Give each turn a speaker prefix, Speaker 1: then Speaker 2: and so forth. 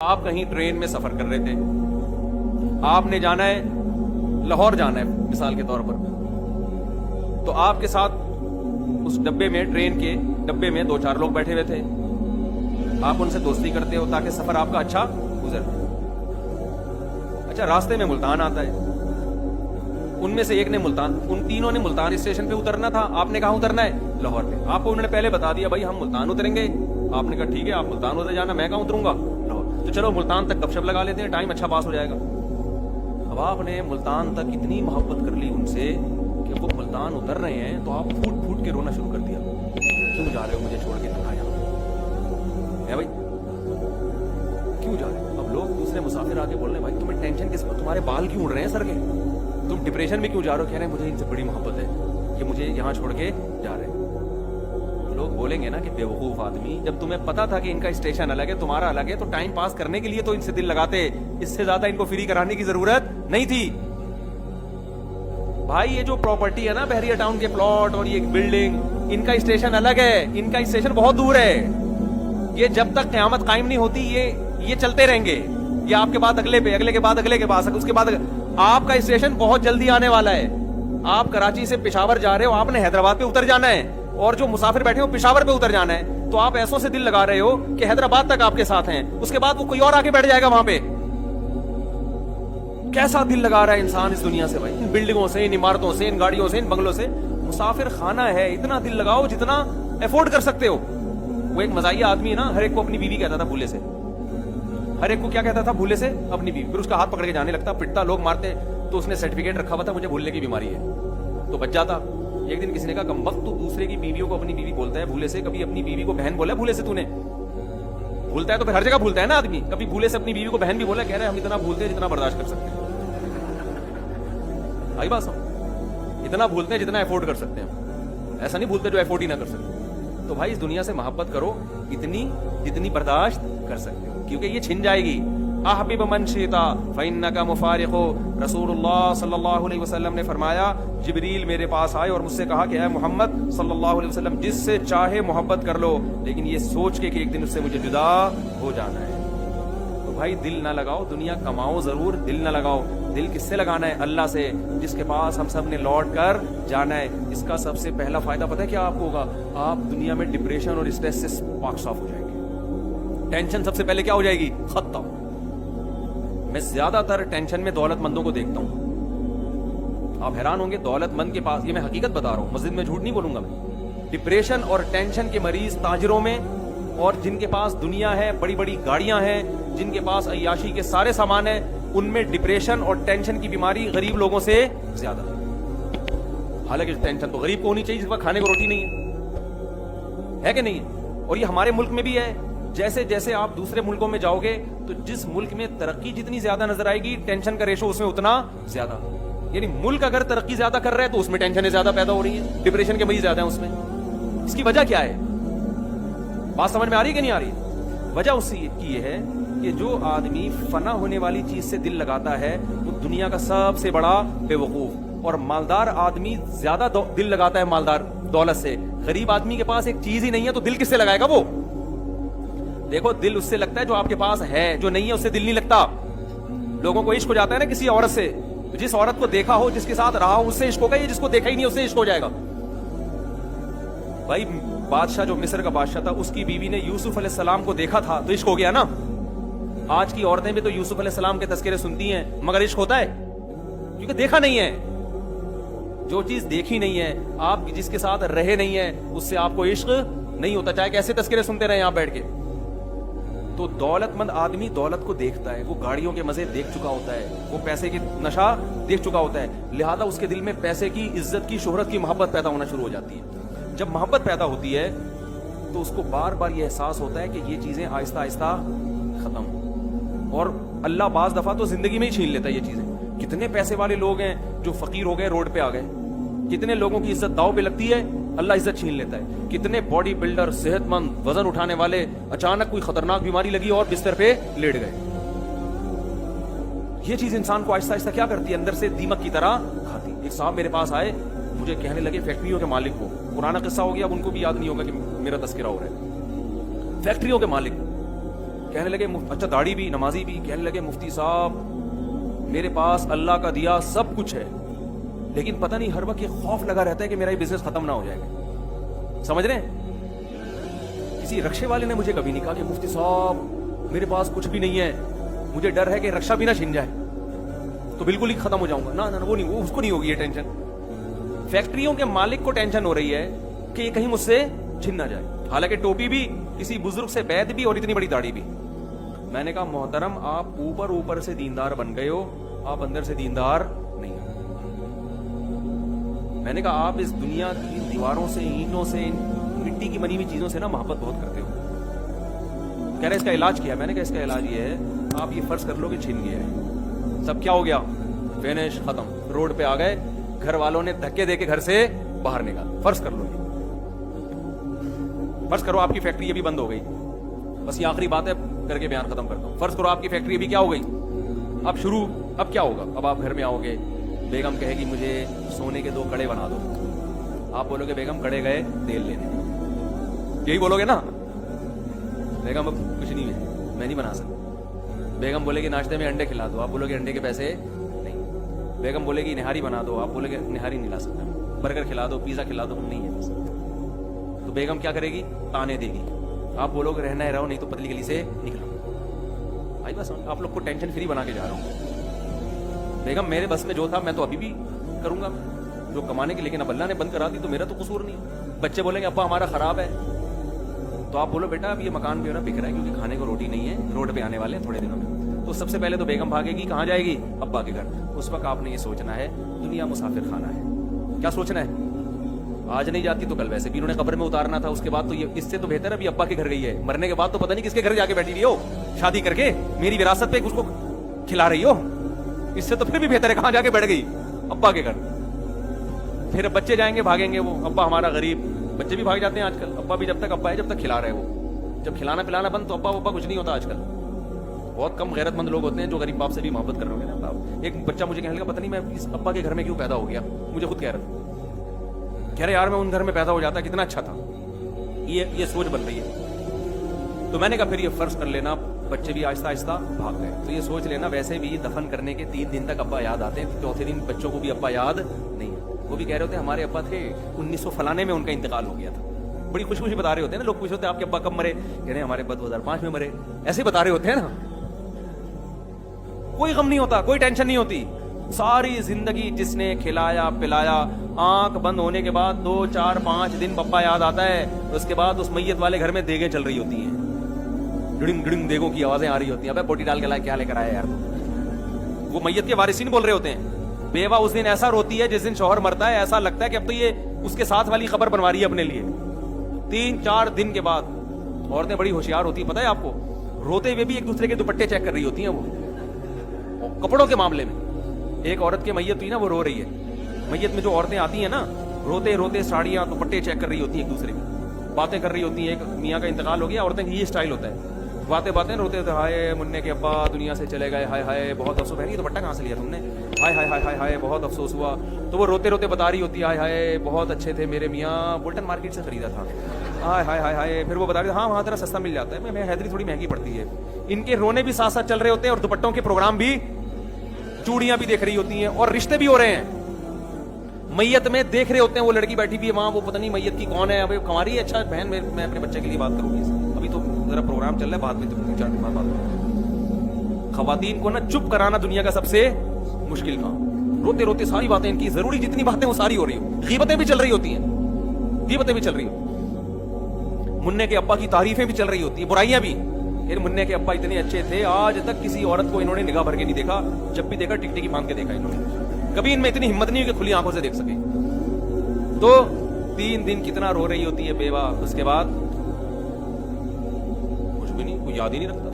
Speaker 1: آپ کہیں ٹرین میں سفر کر رہے تھے، آپ نے جانا ہے لاہور جانا ہے مثال کے طور پر، تو آپ کے ساتھ اس ڈبے میں ٹرین کے ڈبے میں 2-4 لوگ بیٹھے ہوئے تھے، آپ ان سے دوستی کرتے ہو تاکہ سفر آپ کا اچھا گزر جائے۔ اچھا، راستے میں ملتان آتا ہے، ان میں سے ایک نے ان تینوں نے ملتان اسٹیشن پہ اترنا تھا، آپ نے کہاں اترنا ہے؟ لاہور پہ۔ آپ کو انہوں نے پہلے بتا دیا بھائی ہم ملتان اتریں گے، آپ نے کہا ٹھیک ہے آپ ملتان اتر جانا، میں کہاں اتروں گا؟ لاہور۔ تو چلو ملتان تک گپ شپ لگا لیتے ہیں، ٹائم اچھا پاس ہو جائے گا۔ اب آپ نے ملتان تک اتنی محبت کر لی ان سے کہ وہ ملتان اتر رہے ہیں تو آپ پھوٹ پھوٹ کے رونا شروع کر دیا، کیوں جا رہے ہو مجھے چھوڑ کے کہاں ہے بھائی، کیوں جا رہے ہو؟ اب لوگ دوسرے مسافر آ کے بول رہے ہیں بھائی تمہیں ٹینشن کس پر، تمہارے بال کیوں اڑ رہے ہیں سر کے، تم ڈپریشن میں کیوں جا رہے ہو؟ کہہ رہے ہیں مجھے ان سے بڑی محبت ہے کہ مجھے یہاں چھوڑ کے جا رہے ہیں۔ لوگ بولیں گے نا کہ بے وقوف آدمی، جب تمہیں پتا تھا کہ ان کا اسٹیشن الگ ہے تمہارا الگ ہے تو ٹائم پاس کرنے کے لیے تو ان سے دل لگاتے، اس سے زیادہ ان کو فری کرانے کی ضرورت نہیں تھی۔ بھائی یہ جو پراپرٹی ہے نا بحریہ ٹاؤن کے پلاٹ اور یہ بلڈنگ، ان کا اسٹیشن الگ ہے، ان کا اسٹیشن بہت دور ہے، یہ جب تک قیامت قائم نہیں ہوتی یہ چلتے رہیں گے، یہ آپ کے بعد اگلے پہ، اگلے کے بعد اگلے کے بعد، اس کے بعد آپ کا اسٹیشن بہت جلدی آنے والا ہے۔ آپ کراچی سے پشاور جا رہے ہو، آپ نے حیدرآباد پہ اتر جانا ہے، اور جو مسافر بیٹھے ہو پشاور پہ اتر جانا ہے، تو آپ ایسوں سے دل لگا رہے ہو کہ حیدرآباد تک آپ کے ساتھ ہیں، اس کے بعد وہ کوئی اور آ کے بیٹھ جائے گا وہاں پہ۔ کیسا دل لگا رہا ہے انسان اس دنیا سے بھائی، ان بلڈنگوں سے، ان عمارتوں سے، ان گاڑیوں سے، ان بنگلوں سے۔ مسافر خانہ ہے، اتنا دل لگاؤ جتنا افورڈ کر سکتے ہو۔ وہ ایک مزاحیہ آدمی ہے نا، ہر ایک کو اپنی بیوی کہتا تھا بھولے سے، ہر ایک کو کیا کہتا تھا بھولے سے؟ اپنی بیوی۔ پھر اس کا ہاتھ پکڑ کے جانے لگتا، پٹتا، لوگ مارتے، تو اس نے سرٹیفکیٹ رکھا ہوا تھا مجھے بھولنے کی بیماری ہے، تو بچ جاتا۔ ایک دن کسی نے کہا کمبخت تو دوسرے کی بیویوں کو اپنی بیوی بولتا ہے بھولے سے، کبھی اپنی بیوی کو بہن بولا بھولے سے؟ تو نے بھولتا ہے تو پھر ہر جگہ بھولتا ہے نا آدمی، کبھی بھولے سے اپنی بیوی کو بہن بھی بولا؟ کہہ رہے ہیں ہم اتنا بھولتے ہیں جتنا برداشت کر سکتے ہیں۔ آئی بات سمجھ؟ اتنا بھولتے ہیں جتنا افورڈ کر سکتے ہیں، ایسا نہیں بھولتے جو افورڈ ہی نہ کر سکتے۔ تو بھائی اس دنیا سے محبت کرو اتنی جتنی برداشت کر سکتے ہو، کیونکہ یہ چھن جائے گی۔ احبب من شئتا فإنک مفارق، رسول اللہ صلی اللہ علیہ وسلم نے فرمایا، جبریل میرے پاس آئے اور مجھ سے کہا کہ اے محمد صلی اللہ علیہ وسلم جس سے چاہے محبت کر لو، لیکن یہ سوچ کے کہ ایک دن اس سے مجھے جدا ہو جانا ہے۔ تو بھائی دل نہ لگاؤ، دنیا کماؤ ضرور، دل نہ لگاؤ۔ دل کس سے لگانا ہے؟ اللہ سے، جس کے پاس ہم سب نے لوٹ کر جانا ہے۔ اس کا سب سے پہلا فائدہ پتہ ہے کیا آپ کو ہوگا؟ آپ دنیا میں ڈپریشن اور اسٹریس سے پاک صاف ہو جائیں گے۔ ٹینشن سب سے پہلے کیا ہو جائے گی؟ ختم۔ میں زیادہ تر ٹینشن میں دولت مندوں کو دیکھتا ہوں، آپ حیران ہوں گے دولت مند کے پاس، یہ میں حقیقت بتا رہا ہوں، مسجد میں جھوٹ نہیں بولوں گا میں، ڈپریشن اور ٹینشن کے مریض تاجروں میں، اور جن کے پاس دنیا ہے، بڑی بڑی گاڑیاں ہیں، جن کے پاس عیاشی کے سارے سامان ہیں، ان میں ڈپریشن اور ٹینشن کی بیماری غریب لوگوں سے زیادہ۔ حالانکہ ٹینشن تو غریب کو ہونی چاہیے جس وقت کھانے کو روٹی نہیں ہے کہ نہیں ہے؟ اور یہ ہمارے ملک میں بھی ہے۔ جیسے جیسے آپ دوسرے ملکوں میں جاؤ گے تو جس ملک میں ترقی جتنی زیادہ نظر آئے گی، ٹینشن کا ریشو اس میں اتنا زیادہ۔ یعنی ملک اگر ترقی زیادہ کر رہا ہے تو اس میں ٹینشنیں زیادہ پیدا ہو رہی ہیں، ڈپریشن کے مریض زیادہ ہیں اس میں۔ اس کی وجہ کیا ہے؟ بات سمجھ میں آ رہی ہے کہ نہیں آ رہی؟ وجہ اس کی یہ ہے کہ جو آدمی فنا ہونے والی چیز سے دل لگاتا ہے وہ دنیا کا سب سے بڑا بے وقوف، اور مالدار آدمی زیادہ دل لگاتا ہے مالدار دولت سے۔ غریب آدمی کے پاس ایک چیز ہی نہیں ہے تو دل کس سے لگائے گا وہ؟ دیکھو دل اس سے لگتا ہے جو آپ کے پاس ہے، جو نہیں ہے اس سے دل نہیں لگتا۔ لوگوں کو عشق ہو جاتا ہے نا کسی عورت سے، جس عورت کو دیکھا ہو، جس کے ساتھ رہا ہو، اس سے عشق ہوگا، یہ جس کو دیکھا ہی نہیں اس سے عشق ہو جائے گا۔ بھائی بادشاہ جو مصر کا بادشاہ تھا، اس کی بیوی نے یوسف علیہ السلام کو دیکھا تھا تو عشق ہو گیا نا۔ آج کی عورتیں بھی تو یوسف علیہ السلام کے تذکرے سنتی ہیں مگر عشق ہوتا ہے کیونکہ دیکھا نہیں ہے۔ جو چیز دیکھی نہیں ہے، آپ جس کے ساتھ رہے نہیں ہیں، اس سے آپ کو عشق نہیں ہوتا، چاہے کیسے تذکرے سنتے رہے یہاں بیٹھ کے۔ تو دولت مند آدمی دولت کو دیکھتا ہے، وہ گاڑیوں کے مزے دیکھ چکا ہوتا ہے، وہ پیسے کی نشہ دیکھ چکا ہوتا ہے، لہذا اس کے دل میں پیسے کی، عزت کی، شہرت کی محبت پیدا ہونا شروع ہو جاتی ہے۔ جب محبت پیدا ہوتی ہے تو اس کو بار بار یہ احساس ہوتا ہے کہ یہ چیزیں آہستہ آہستہ ختم ہوں، اور اللہ بعض دفعہ تو زندگی میں ہی چھین لیتا ہے یہ چیزیں۔ کتنے پیسے والے لوگ ہیں جو فقیر ہو گئے، روڈ پہ آ گئے، کتنے لوگوں کی عزت داؤ پہ لگتی ہے، اللہ عزت چھین لیتا ہے۔ کتنے باڈی بلڈر، صحت مند، وزن اٹھانے والے، اچانک کوئی خطرناک بیماری لگی اور بستر پہ لیٹ گئے۔ یہ چیز انسان کو آہستہ آہستہ کیا کرتی ہے؟ اندر سے دیمک کی طرح کھاتی۔ ایک صاحب میرے پاس آئے، مجھے کہنے لگے فیکٹریوں کے مالک ہو، پرانا قصہ ہو گیا، اب ان کو بھی یاد نہیں ہوگا کہ میرا تذکرہ ہو رہا ہے۔ فیکٹریوں کے مالک کہنے لگے اچھا داڑھی بھی, نمازی بھی. کہنے لگے مفتی صاحب میرے پاس اللہ کا دیا سب کچھ ہے, لیکن پتہ نہیں ہر وقت یہ خوف لگا رہتا ہے کہ میرا یہ بزنس ختم نہ ہو جائے گا. سمجھ رہے ہیں؟ کسی رکشے والے نے مجھے کبھی نہیں کہا کہ مفتی صاحب میرے پاس کچھ بھی نہیں ہے, مجھے ڈر ہے کہ رکشہ بھی نہ چھن جائے تو بالکل ہی ختم ہو جاؤں گا. نہ وہ نہیں, وہ اس کو نہیں ہوگی یہ ٹینشن. فیکٹریوں کے مالک کو ٹینشن ہو رہی ہے کہ یہ کہیں مجھ سے چھن نہ جائے, حالانکہ ٹوپی بھی, کسی بزرگ سے بیعت بھی, اور اتنی بڑی داڑھی بھی. میں نے کہا محترم آپ اوپر سے دیندار بن گئے ہو, آپ اندر سے دیندار نہیں ہو. میں نے کہا آپ اس دنیا کی دیواروں سے, اینٹوں سے, مٹی کی بنی ہوئی چیزوں سے نا محبت بہت کرتے ہو. کہہ رہے اس کا علاج کیا ہے؟ میں نے کہا اس کا علاج یہ ہے آپ یہ فرض کر لو کہ چھن گیا ہے, سب کیا ہو گیا, فینش, ختم. روڈ پہ آ گئے, گھر والوں نے دھکے دے کے گھر سے باہر نکال. فرض کر لو, فرض کرو آپ کی فیکٹری ابھی بند ہو گئی. بس یہ آخری بات ہے کر کے بیان ختم کرتا ہوں. فرض کرو آپ کی فیکٹری ابھی کیا ہو گئی, اب کیا ہوگا؟ اب آپ گھر میں آؤ گے, بیگم کہے گی مجھے سونے کے 2 کڑے بنا دو. آپ بولو گے بیگم کڑے گئے تیل لینے, یہی بولو گے نا. بیگم اب کچھ نہیں ہے, میں نہیں بنا سکتا. بیگم بولے گی ناشتے میں انڈے کھلا دو, آپ بولو گے انڈے کے پیسے نہیں. بیگم بولے گی نہاری بنا دو, آپ بولے گے نہاری نہیں لا سکتا. برگر کھلا دو, پیزا کھلا دو, نہیں ہے. تو بیگم کیا کرے گی؟ تانے دے گی. آپ بولو گے رہنا ہے رہو, نہیں تو پتلی گلی سے نکلو. بھائی بس آپ لوگ کو ٹینشن فری بنا کے جا رہا ہوں. بیگم میرے بس میں جو تھا میں تو ابھی بھی کروں گا جو کمانے کی, لیکن اب اللہ نے بند کرا دی تو میرا تو قصور نہیں. بچے بولیں گے ابا ہمارا خراب ہے, تو آپ بولو بیٹا اب یہ مکان بھی بک رہا ہے کیونکہ کھانے کو روٹی نہیں ہے, روڈ پہ آنے والے ہیں تھوڑے دنوں میں. تو سب سے پہلے تو بیگم بھاگے گی, کہاں جائے گی؟ ابا کے گھر. اس وقت آپ نے یہ سوچنا ہے دنیا مسافر خانہ ہے. کیا سوچنا ہے؟ آج نہیں جاتی تو کل ویسے بھی انہوں نے قبر میں اتارنا تھا. اس کے بعد تو یہ اس سے تو بہتر ہے ابھی ابا کے گھر گئی ہے, مرنے کے بعد تو پتہ نہیں کس کے گھر جا کے بیٹھی ہوئی ہو شادی کر کے, میری وراثت پہ اس کو کھلا رہی ہو. اس سے تو پھر بھی بہتر ہے کہاں جا کے بیٹھ گئی؟ ابا کے گھر. پھر بچے جائیں گے, بھاگیں گے, وہ ابا ہمارا غریب. بچے بھی بھاگ جاتے ہیں آج کل. ابا بھی جب تک ابا ہے جب تک کھلا رہے وہ, جب کھلانا پلانا بند تو ابا کچھ نہیں ہوتا. آج کل بہت کم غیرت مند لوگ ہوتے ہیں جو غریب باپ سے بھی محبت کر رہے ہیں نا. ایک بچہ مجھے کہنے لگا پتہ نہیں میں اس ابا کے گھر میں کیوں پیدا ہو گیا, مجھے خود کہہ رہے یار میں ان گھر میں پیدا ہو جاتا کتنا اچھا تھا. یہ سوچ بن رہی ہے. تو میں نے کہا پھر یہ فرض کر لینا بچے بھی آہستہ آہستہ بھاگ گئے, تو یہ سوچ لینا ویسے بھی دفن کرنے کے 3 دن تک ابا یاد آتے ہیں, چوتھے دن بچوں کو بھی ابا یاد نہیں ہے. وہ بھی کہہ رہے ہوتے ہیں ہمارے ابا تھے 1900 فلانے میں ان کا انتقال ہو گیا تھا. بڑی خوشی خوشی بتا رہے ہوتے ہیں نا لوگ. پوچھ ہوتے ہیں آپ کے ابا کب مرے, کہہ رہے ہیں ہمارے ابا 2005 میں مرے. ایسے بتا رہے ہوتے ہیں نا. کوئی غم نہیں ہوتا, کوئی ٹینشن نہیں ہوتی. ساری زندگی جس نے کھلایا پلایا, آنکھ بند ہونے کے بعد 2 4 5 دن پپا یاد آتا ہے. اس کے بعد اس میت والے گھر میں دیگیں چل رہی ہوتی ہیں, ڈڑنگ ڈڑنگ دیگوں کی آوازیں آ رہی ہوتی ہیں. ابے بوٹی ڈال کے لائے کیا لے کر آیا یار. وہ میت کے وارثین بول رہے ہوتے ہیں. بیوہ اس دن ایسا روتی ہے جس دن شوہر مرتا ہے, ایسا لگتا ہے کہ اب تو یہ اس کے ساتھ والی خبر بنوا رہی ہے اپنے لیے. 3 4 دن کے بعد عورتیں بڑی ہوشیار ہوتی ہیں, پتہ ہے آپ کو, روتے ہوئے بھی ایک دوسرے کے دوپٹے چیک کر رہی ہوتی ہیں. وہ کپڑوں کے معاملے میں ایک عورت کی میت ہوئی نا, وہ رو رہی ہے. میت میں جو عورتیں آتی ہیں نا, روتے روتے ساڑیاں دوپٹے چیک کر رہی ہوتی ہیں, ایک دوسرے کی باتیں کر رہی ہوتی ہیں. ایک میاں کا انتقال ہو گیا, عورتیں یہ اسٹائل ہوتا ہے, باتیں روتے ہوتے, ہائے مننے کے ابا دنیا سے چلے گئے, ہائے ہائے بہت افسوس. ہے دوپٹہ کہاں سے لیا تم نے, ہائے ہائے ہائے ہائے ہائے بہت افسوس ہوا. تو وہ روتے روتے بتا رہی ہوتی ہے, ہائے ہائے بہت اچھے تھے میرے میاں, بولٹن مارکیٹ سے خریدا تھا, ہائے ہائے ہائے ہائے. پھر وہ بتا رہی ہاں وہاں ذرا سستا مل جاتا ہے, میں حیدری تھوڑی مہنگی پڑتی ہے. ان کے رونے بھی ساتھ ساتھ چل رہے ہوتے ہیں, اور دوپٹوں کے پروگرام بھی, چوڑیاں بھی دیکھ رہی ہوتی ہیں, اور رشتے بھی ہو رہے ہیں. میت میں دیکھ رہے ہوتے ہیں, وہ لڑکی بیٹھی ہوئی ہے وہاں, وہ پتہ نہیں میت کی کون ہے, ابھی کماری ہے, اچھا بہن میں اپنے بچے کے لیے بات کروں گی, ابھی تو ذرا پروگرام چل رہا ہے, بعد میں 3 4 دن بعد بات کروں. خواتین کو نا چپ کرانا دنیا کا سب سے مشکل کام. روتے روتے ساری باتیں ان کی, ضروری جتنی باتیں وہ ساری ہو رہی ہوں, غیبتیں بھی چل رہی ہوتی ہیں, غیبتیں بھی چل رہی ہوں, مننے کے ابا کی تعریفیں بھی چل رہی ہوتی ہیں, برائیاں بھی. پھر مننے کے ابا اتنے اچھے تھے, آج تک کسی عورت کو انہوں نے نگاہ بھر کے نہیں دیکھا, جب بھی دیکھا ٹک ٹکی باندھ کے دیکھا انہوں نے. کبھی ان میں اتنی ہمت نہیں ہوئی کہ کھلی آنکھوں سے دیکھ سکے. تو 3 دن کتنا رو رہی ہوتی ہے بیوہ, اس کے بعد کچھ بھی نہیں, کوئی یاد ہی نہیں رکھتا.